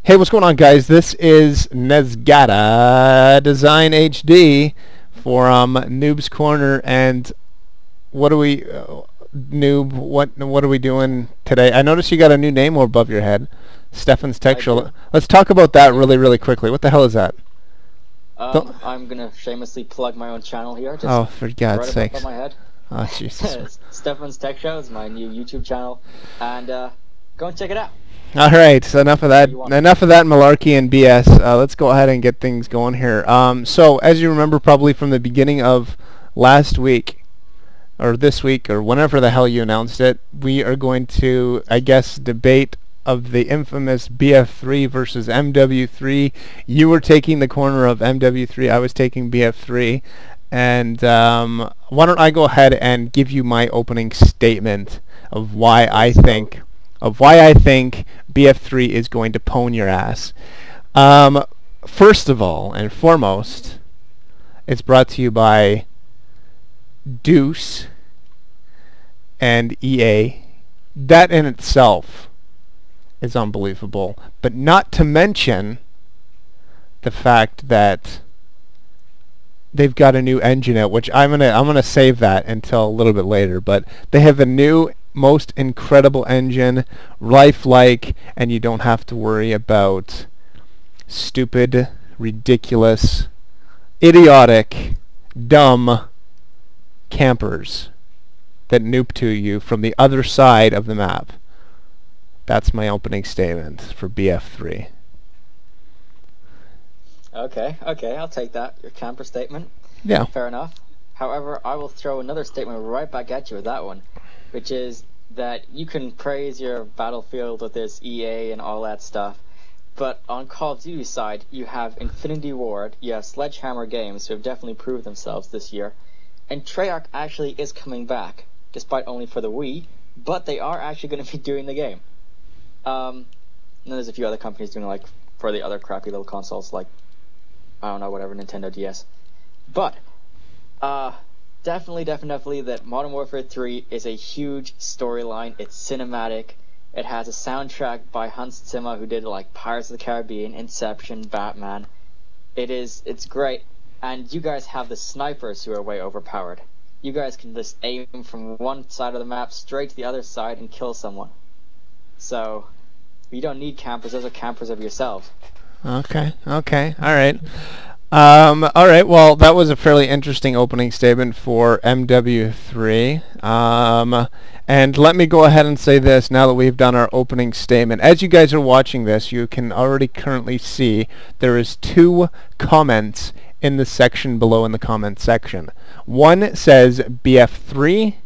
Hey, what's going on, guys? This is Nezgata Design HD for Noobs Corner, and what are we, Noob? What are we doing today? I noticed you got a new name above your head, Stefan's Textual. Let's talk about that really quickly. What the hell is that? I'm gonna shamelessly plug my own channel here. Just oh, for God's sake! Right above my head. Oh, Jesus! Stefan's Tech Show is my new YouTube channel, and go and check it out. All right, so enough of that. Enough of that malarkey and BS. Let's go ahead and get things going here. So, as you remember, probably from the beginning of last week, or this week, or whenever the hell you announced it, we are going to, I guess, debate of the infamous BF3 versus MW3. You were taking the corner of MW3. I was taking BF3. And why don't I go ahead and give you my opening statement of why I think BF3 is going to pwn your ass. First of all and foremost, it's brought to you by Deuce and EA. That in itself is unbelievable, but not to mention the fact that they've got a new engine out, which I'm gonna save that until a little bit later. But they have a new, most incredible engine, lifelike, and you don't have to worry about stupid, ridiculous, idiotic, dumb campers that noob to you from the other side of the map. That's my opening statement for BF3. Okay, I'll take that. Your camper statement. Yeah. Fair enough. However, I will throw another statement right back at you with that one, which is that you can praise your Battlefield with this EA and all that stuff, but on Call of Duty side, you have Infinity Ward, you have Sledgehammer Games, who have definitely proved themselves this year, and Treyarch actually is coming back, despite only for the Wii, but they are actually going to be doing the game. And there's a few other companies doing like for the other crappy little consoles, like I don't know, whatever, Nintendo DS. But definitely that Modern Warfare 3 is a huge storyline. It's cinematic. It has a soundtrack by Hans Zimmer, who did like Pirates of the Caribbean, Inception, Batman. It's great. And you guys have the snipers who are way overpowered. You guys can just aim from one side of the map straight to the other side and kill someone. So you don't need campers. Those are campers of yourselves. Okay, all right. All right, well, that was a fairly interesting opening statement for MW3. And let me go ahead and say this now that we've done our opening statement. As you guys are watching this, you can already currently see there is 2 comments in the section below in the comment section. One says BF3,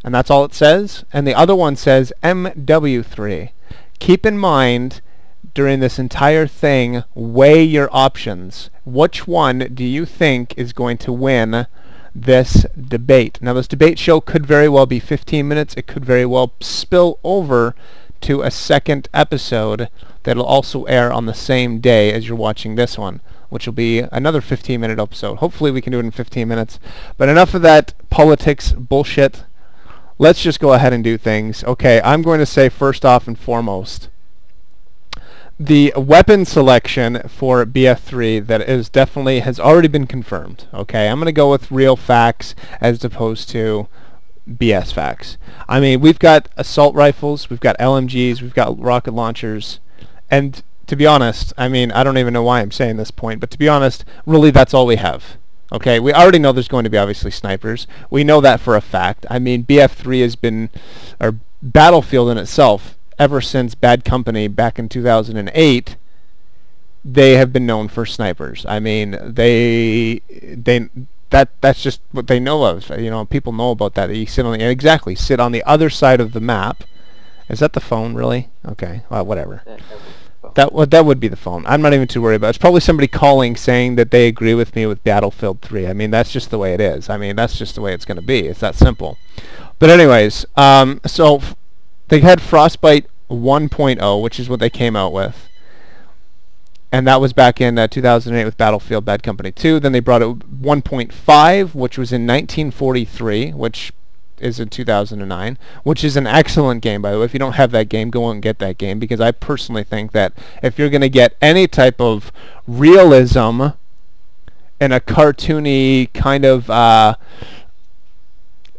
and that's all it says, and the other one says MW3. Keep in mind, during this entire thing, weigh your options. Which one do you think is going to win this debate? Now, this debate show could very well be 15 minutes. It could very well spill over to a second episode that'll also air on the same day as you're watching this one, which will be another 15-minute episode. Hopefully we can do it in 15 minutes. But enough of that politics bullshit. Let's just go ahead and do things. Okay, I'm going to say first off and foremost, the weapon selection for BF3 that is definitely has already been confirmed. Okay, I'm going to go with real facts as opposed to BS facts. I mean, we've got assault rifles, we've got LMGs, we've got rocket launchers, and to be honest, I mean, I don't even know why I'm saying this point, but to be honest, really that's all we have. Okay, we already know there's going to be obviously snipers. We know that for a fact. I mean, BF3 has been, or Battlefield in itself, ever since Bad Company back in 2008, they have been known for snipers. I mean, that's just what they know of. You know, people know about that. You sit on the other side of the map. Is that the phone, really? Okay, well, whatever. That would be the phone. I'm not even too worried about it. It's probably somebody calling saying that they agree with me with Battlefield 3. I mean, that's just the way it is. I mean, that's just the way it's going to be. It's that simple. But anyways, so they had Frostbite 1.0, which is what they came out with. And that was back in 2008 with Battlefield Bad Company 2. Then they brought it 1.5, which was in 1943, which is in 2009, which is an excellent game, by the way. If you don't have that game, go out and get that game, because I personally think that if you're going to get any type of realism in a cartoony kind of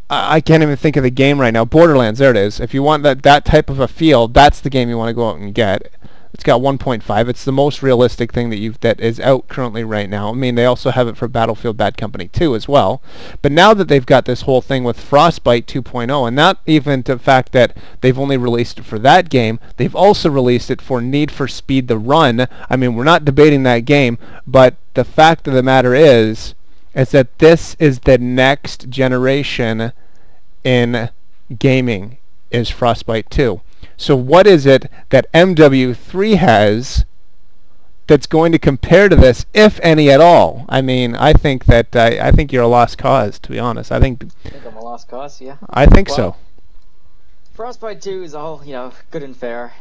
I can't even think of the game right now. Borderlands, there it is. If you want that type of a feel, that's the game you want to go out and get. It's got 1.5. It's the most realistic thing that is out currently right now. I mean, they also have it for Battlefield Bad Company 2 as well. But now that they've got this whole thing with Frostbite 2.0, and not even the fact that they've only released it for that game, they've also released it for Need for Speed The Run. I mean, we're not debating that game, but the fact of the matter is that this is the next generation in gaming, is Frostbite 2. So what is it that MW3 has that's going to compare to this, if any at all? I mean, I think that I think you're a lost cause, to be honest. I think I'm a lost cause, yeah. I think so. Frostbite 2 is all, good and fair.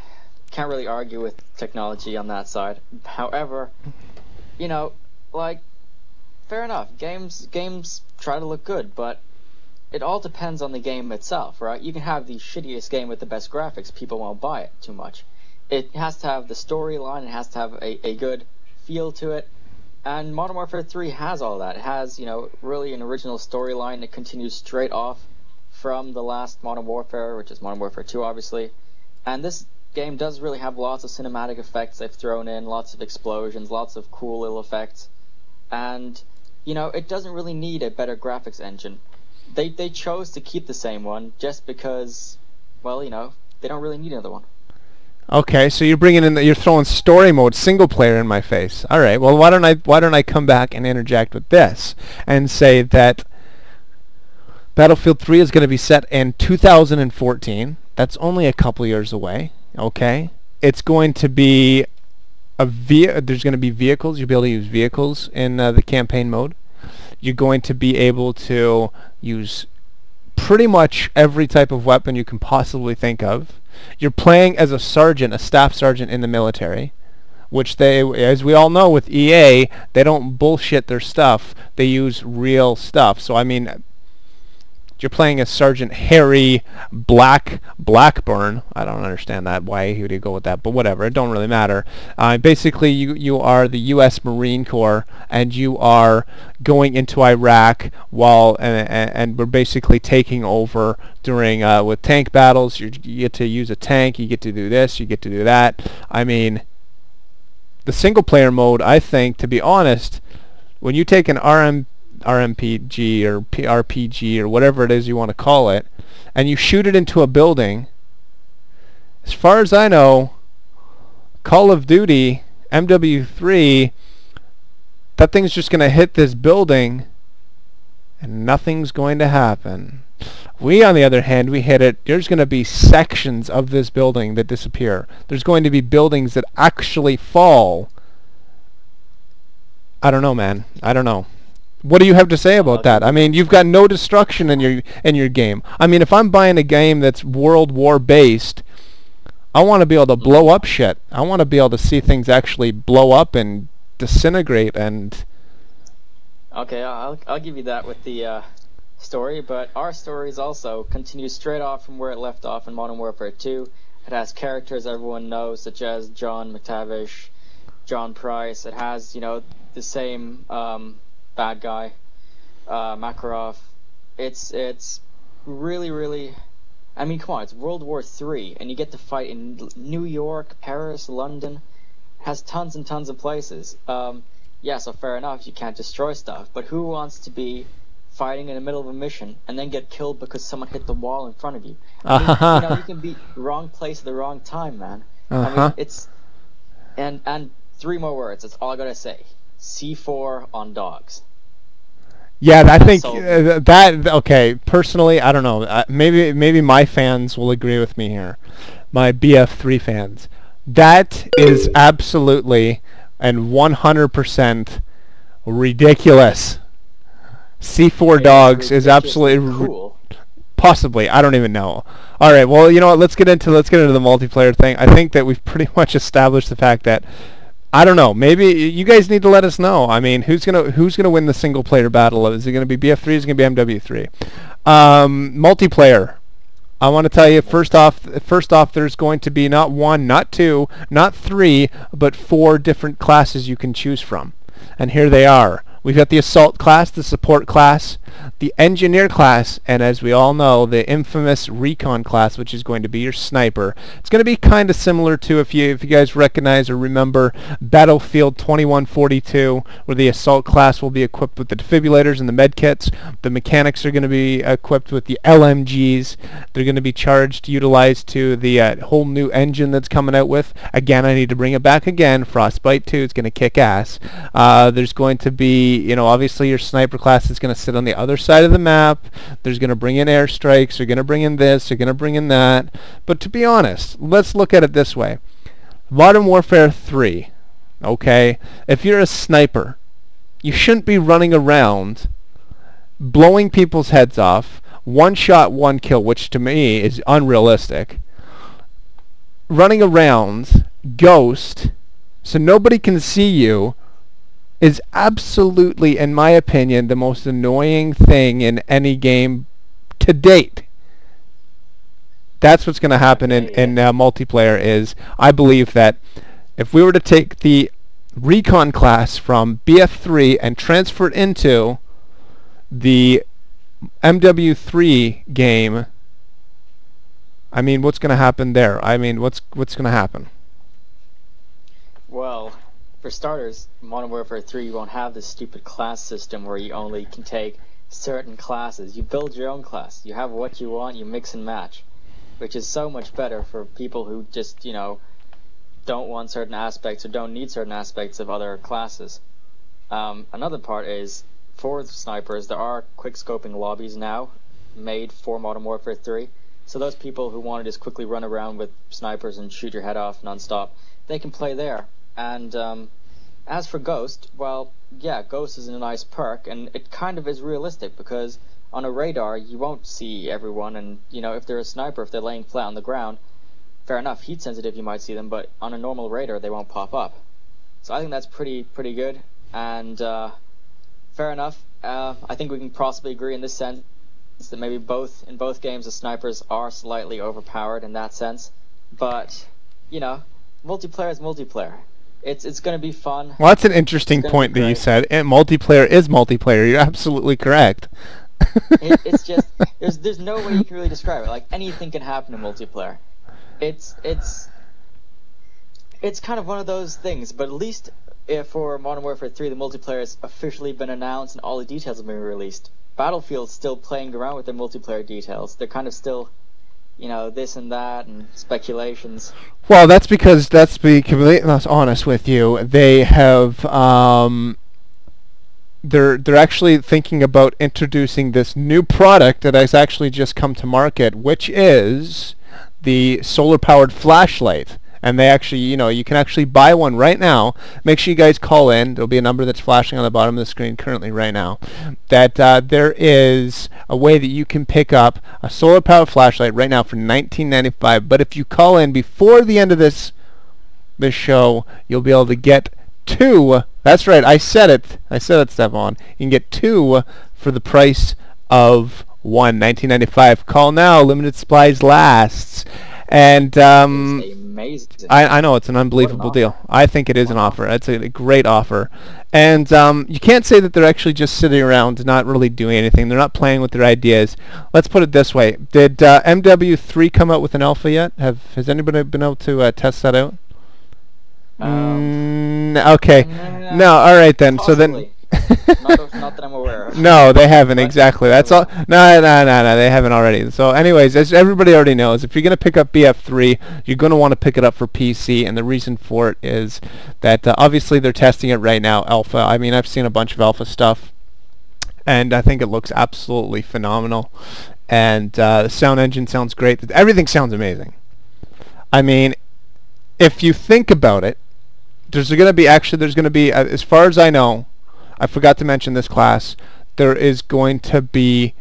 Can't really argue with technology on that side. However, fair enough. Games try to look good, but it all depends on the game itself, right? You can have the shittiest game with the best graphics, people won't buy it too much. It has to have the storyline, it has to have a good feel to it, and Modern Warfare 3 has all that. It has, really an original storyline that continues straight off from the last Modern Warfare, which is Modern Warfare 2, obviously. And this game does really have lots of cinematic effects they've thrown in, lots of explosions, lots of cool little effects, and, it doesn't really need a better graphics engine. They chose to keep the same one just because, well, they don't really need another one. Okay, so you're throwing story mode, single player in my face. All right, well, why don't I come back and interject with this and say that Battlefield 3 is going to be set in 2014. That's only a couple years away. Okay, it's going to be there's going to be vehicles. You'll be able to use vehicles in the campaign mode. You're going to be able to use pretty much every type of weapon you can possibly think of. You're playing as a sergeant, a staff sergeant in the military, which they, as we all know with EA, they don't bullshit their stuff. They use real stuff. So, I mean, you're playing as Sergeant Harry Blackburn. I don't understand that. Why would you go with that? But whatever. It don't really matter. Basically, you are the U.S. Marine Corps, and you are going into Iraq while and we're basically taking over during with tank battles. You get to use a tank. You get to do this. You get to do that. I mean, the single player mode, I think, to be honest, when you take an RMPG or RPG or whatever it is you want to call it, and you shoot it into a building, as far as I know, Call of Duty MW3, that thing's just going to hit this building and nothing's going to happen. We, on the other hand, we hit it, there's going to be sections of this building that disappear. There's going to be buildings that actually fall. I don't know, man. I don't know. What do you have to say about that? I mean, you've got no destruction in your game. I mean, if I'm buying a game that's World War based, I want to be able to blow up shit. I want to be able to see things actually blow up and disintegrate and... Okay, I'll give you that with the story, but our stories also continue straight off from where it left off in Modern Warfare 2. It has characters everyone knows, such as John McTavish, John Price. It has, the same... bad guy, Makarov. It's really, really, I mean, come on, it's World War III, and you get to fight in New York, Paris, London. It has tons and tons of places. Yeah, so fair enough, you can't destroy stuff, but who wants to be fighting in the middle of a mission and then get killed because someone hit the wall in front of you? I mean, you can be wrong place at the wrong time, man. I mean, it's, and 3 more words, that's all I gotta say. C4 on dogs. Yeah, I think that, okay, personally, I don't know. Maybe my fans will agree with me here. My BF3 fans. That is absolutely and 100% ridiculous. C4 dogs is absolutely cool. Possibly, I don't even know. All right, well, you know what? Let's get into the multiplayer thing. I think that we've pretty much established the fact that I don't know. Maybe you guys need to let us know. I mean, who's gonna win the single player battle? Is it gonna be BF3? Is it gonna be MW3? Multiplayer. I want to tell you first off, there's going to be not one, not two, not three, but 4 different classes you can choose from, and here they are. We've got the Assault class, the Support class, the Engineer class, and as we all know, the infamous Recon class, which is going to be your sniper. It's going to be kind of similar to, if you guys recognize or remember, Battlefield 2142, where the Assault class will be equipped with the defibrillators and the medkits. The mechanics are going to be equipped with the LMGs. They're going to be utilized to the whole new engine that's coming out with. Again, I need to bring it back again. Frostbite 2 is going to kick ass. There's going to be, obviously your sniper class is going to sit on the other side of the map. There's going to bring in airstrikes. They're going to bring in this. They're going to bring in that. But to be honest, let's look at it this way. Modern Warfare 3, okay? If you're a sniper, you shouldn't be running around blowing people's heads off, one shot, one kill, which to me is unrealistic. Running around, ghost, so nobody can see you, is absolutely, in my opinion, the most annoying thing in any game to date. That's what's going to happen in multiplayer. Is I believe that if we were to take the Recon class from BF3 and transfer it into the MW3 game, I mean, what's going to happen there? I mean, what's going to happen? Well, for starters, Modern Warfare 3 won't have this stupid class system where you only can take certain classes. You build your own class. You have what you want, you mix and match, which is so much better for people who just, don't want certain aspects or don't need certain aspects of other classes. Another part is, for snipers, there are quick-scoping lobbies now made for Modern Warfare 3. So those people who want to just quickly run around with snipers and shoot your head off non-stop, they can play there. And as for Ghost, well, yeah, Ghost is a nice perk, and it kind of is realistic, because on a radar, you won't see everyone, and, if they're a sniper, if they're laying flat on the ground, fair enough, heat sensitive, you might see them, but on a normal radar, they won't pop up. So I think that's pretty good, and fair enough. I think we can possibly agree in this sense that maybe in both games, the snipers are slightly overpowered in that sense, but, multiplayer is multiplayer. It's going to be fun. Well, that's an interesting point that you said. And multiplayer is multiplayer. You're absolutely correct. It's just there's no way you can really describe it. Like, anything can happen in multiplayer. It's kind of one of those things. But at least for Modern Warfare 3, the multiplayer has officially been announced and all the details have been released. Battlefield's still playing around with their multiplayer details. They're kind of still, this and that and speculations. Well, that's because, let's be completely honest with you, they have they're actually thinking about introducing this new product that has actually just come to market, which is the solar-powered flashlight. And they actually, you can actually buy one right now. Make sure you guys call in. There'll be a number that's flashing on the bottom of the screen currently right now. That there is a way that you can pick up a solar-powered flashlight right now for $19.95. But if you call in before the end of this show, you'll be able to get 2. That's right. I said it, Stefan. You can get 2 for the price of 1, $19.95. Call now. Limited supplies lasts. And amazing. I know, it's an unbelievable deal. I think it is an offer. It's a great offer. And you can't say that they're actually just sitting around not really doing anything. They're not playing with their ideas. Let's put it this way. Did MW3 come out with an alpha yet? Has anybody been able to test that out? Okay. No, all right then. Possibly. So then not that I'm aware of. No, they haven't, exactly. That's all. No, they haven't already. So anyways, as everybody already knows, if you're going to pick up BF3, you're going to want to pick it up for PC, and the reason for it is that obviously they're testing it right now, alpha. I mean, I've seen a bunch of alpha stuff, and I think it looks absolutely phenomenal. And the sound engine sounds great. Everything sounds amazing. I mean, if you think about it, there's going to be, as far as I know, I forgot to mention this class, there is going to be